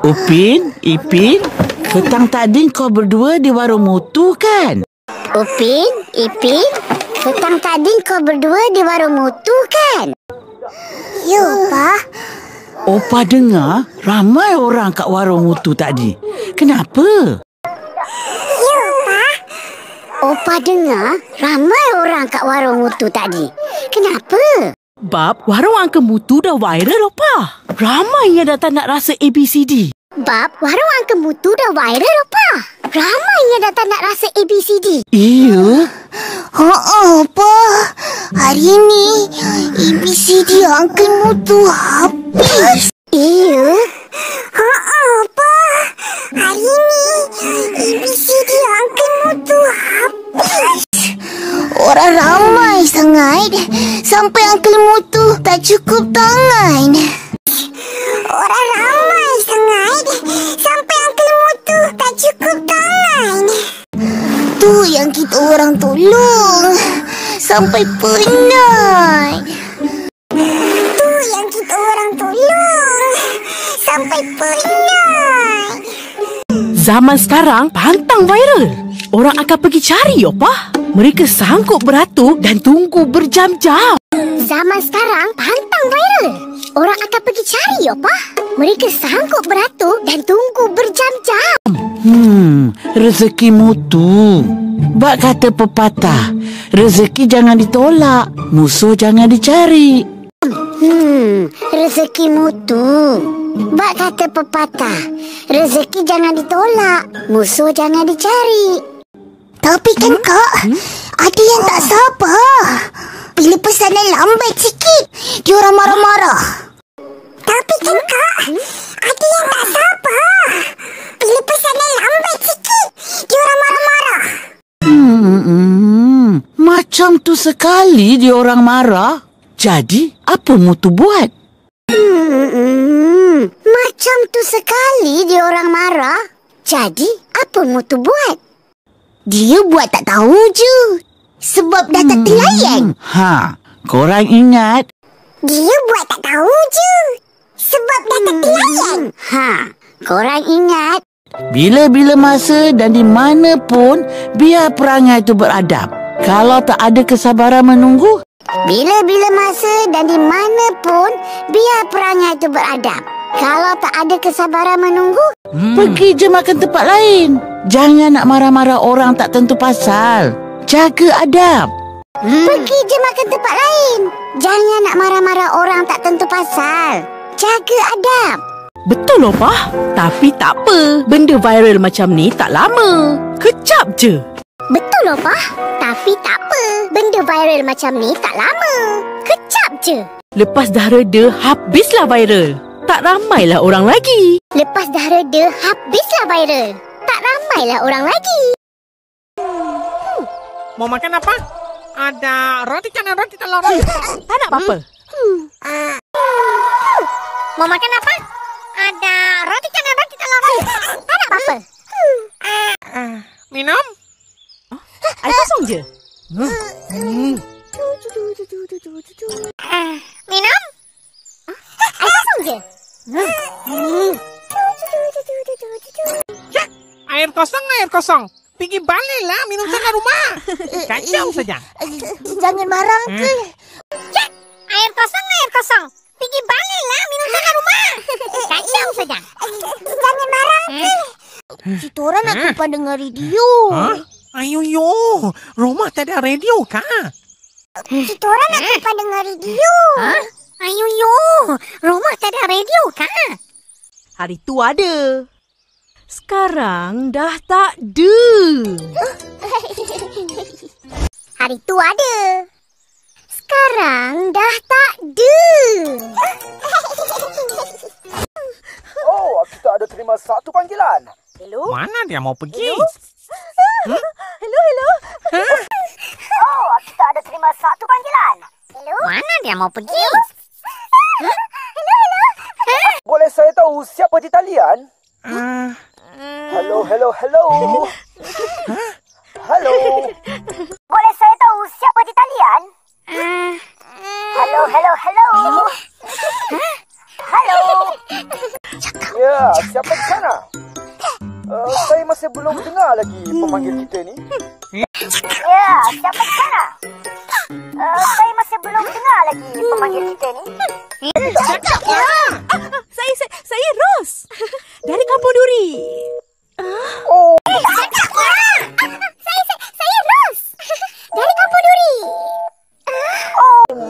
Upin, Ipin, petang tadi kau berdua di warung mutu kan? Upin, Ipin, petang tadi kau berdua di warung mutu kan? Ya, Pak. Opa dengar ramai orang kat warung mutu tadi. Kenapa? Ya, Pak. Opa dengar ramai orang kat warung mutu tadi. Kenapa? Bab, warung Uncle Mutu dah viral, Opa. Ramai yang datang nak rasa ABCD. Bab, warung Uncle Mutu dah viral, Opa. Ramai yang datang nak rasa ABCD. Iya? Opa. Hari ni ABCD Uncle Mutu habis. Iya? Opa. Hari ni ABCD Uncle Mutu habis. Orang ramai sangat sampai Uncle Mutu tak cukup tangan. Orang ramai sangat sampai Uncle Mutu tak cukup tangan. Tu yang kita orang tolong sampai penat. Tu yang kita orang tolong sampai penat. Zaman sekarang pantang viral. Orang akan pergi cari, Opa. Mereka sanggup beratur dan tunggu berjam-jam. Zaman sekarang pantang viral. Orang akan pergi cari, Opa. Mereka sanggup beratur dan tunggu berjam-jam. Rezeki mutu. Bak kata pepatah, rezeki jangan ditolak, musuh jangan dicari. Rezeki mutu. Bak kata pepatah, rezeki jangan ditolak, musuh jangan dicari. Tapi kan Kak, ada yang tak sabar. Bila pesanan lambat sikit, diorang marah-marah. Tapi kan Kak, ada yang tak sabar. Bila pesanan lambat sikit, diorang marah-marah. Macam tu sekali diorang marah. Jadi, apa mutu buat? Macam tu sekali diorang marah. Jadi, apa mutu buat? Dia buat tak tahu je. Sebab dah tak terlayan. Korang ingat? Dia buat tak tahu je. Sebab dah tak terlayan. Korang ingat? Bila-bila masa dan di mana pun, biar perangai itu beradab. Kalau tak ada kesabaran menunggu, bila-bila masa dan di mana pun, biar perangai itu beradab. Kalau tak ada kesabaran menunggu, pergi je makan tempat lain. Jangan nak marah-marah orang tak tentu pasal. Jaga adab. Pergi je makan tempat lain. Jangan nak marah-marah orang tak tentu pasal. Jaga adab. Betul, Opa. Tapi tak apa. Benda viral macam ni tak lama. Kejap je. Betul, Opa. Tapi tak apa. Benda viral macam ni tak lama. Kejap je. Lepas dah reda, habislah viral. Tak ramailah orang lagi. Lepas dah reda, habislah viral. Tak ramailah orang lagi. Mau makan apa? Ada roti canai, roti telur. Tak nak apa-apa. Mau makan apa? Ada roti canai, roti telur. Tak nak apa-apa. Minum? Air kosong je. Minum? Air kosong je. Air kosong. Pergi baliklah minum sana rumah. Kacau saja. Jangan marah, Uncle. Cik, air kosong. Pergi baliklah minum sana rumah. Kacau saja. Jangan marah, Uncle. Kita orang nak kumpulan dengar radio. Ayo, rumah tak ada radio kah? Kita orang nak kumpulan dengar radio. Ayo, rumah tak ada radio kah? Hari tu ada. Sekarang dah tak ada. Hari tu ada. Sekarang dah tak ada. Oh, kita ada terima satu panggilan. Hello? Mana dia mau pergi? Hello? Oh, kita ada terima satu panggilan. Hello? Mana dia mau pergi? Hello? Boleh saya tahu siapa di talian? Hello. Hello. lagi pemanggil kita ni? Ya, siapa sekarang? Saya masih belum dengar lagi pemanggil kita ni. Saya Ros. Dari Kampung Duri. Oh, Saya Ros. Dari Kampung Duri.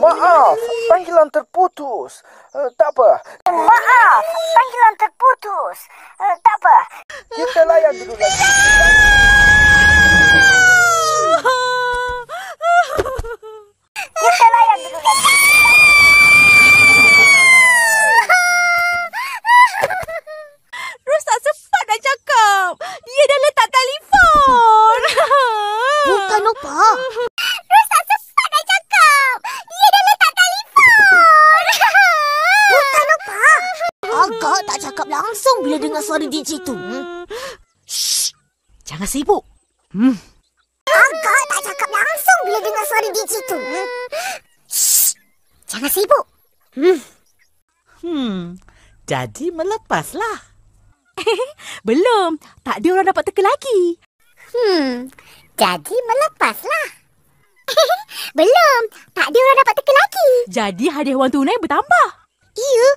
maaf. Panggilan terputus. Tak apa. Maaf, panggilan terputus. Tak apa. Kita layan dulu lagi. Kita layan dulu lagi. Ros tak sempat nak cakap. Dia dah letak telefon. Bukan apa. Ros tak sempat nak cakap. Dia dah letak telefon. Bukan apa. Agak tak cakap langsung bila dengar suara DJ tu. Shh. Jangan sibuk. Agak tak cakap langsung bila dengar suara DJ tu. Shh. Jangan sibuk. Jadi melepaslah. Belum. Tak ada orang dapat teka lagi. Jadi melepaslah. Belum. Tak ada orang dapat teka lagi. Jadi hadiah wang tunai bertambah. Ya,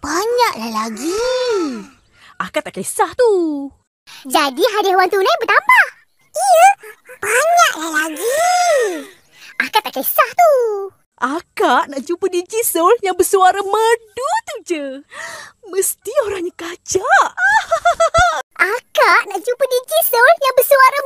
banyaklah lagi. Akak tak kisah tu. Jadi hadiah wang tunai bertambah. Ya, banyaklah lagi. Akak tak kisah tu. Akak nak jumpa DJ Soul yang bersuara merdu tu je. Mesti orangnya kacak. Akak nak jumpa DJ Soul yang bersuara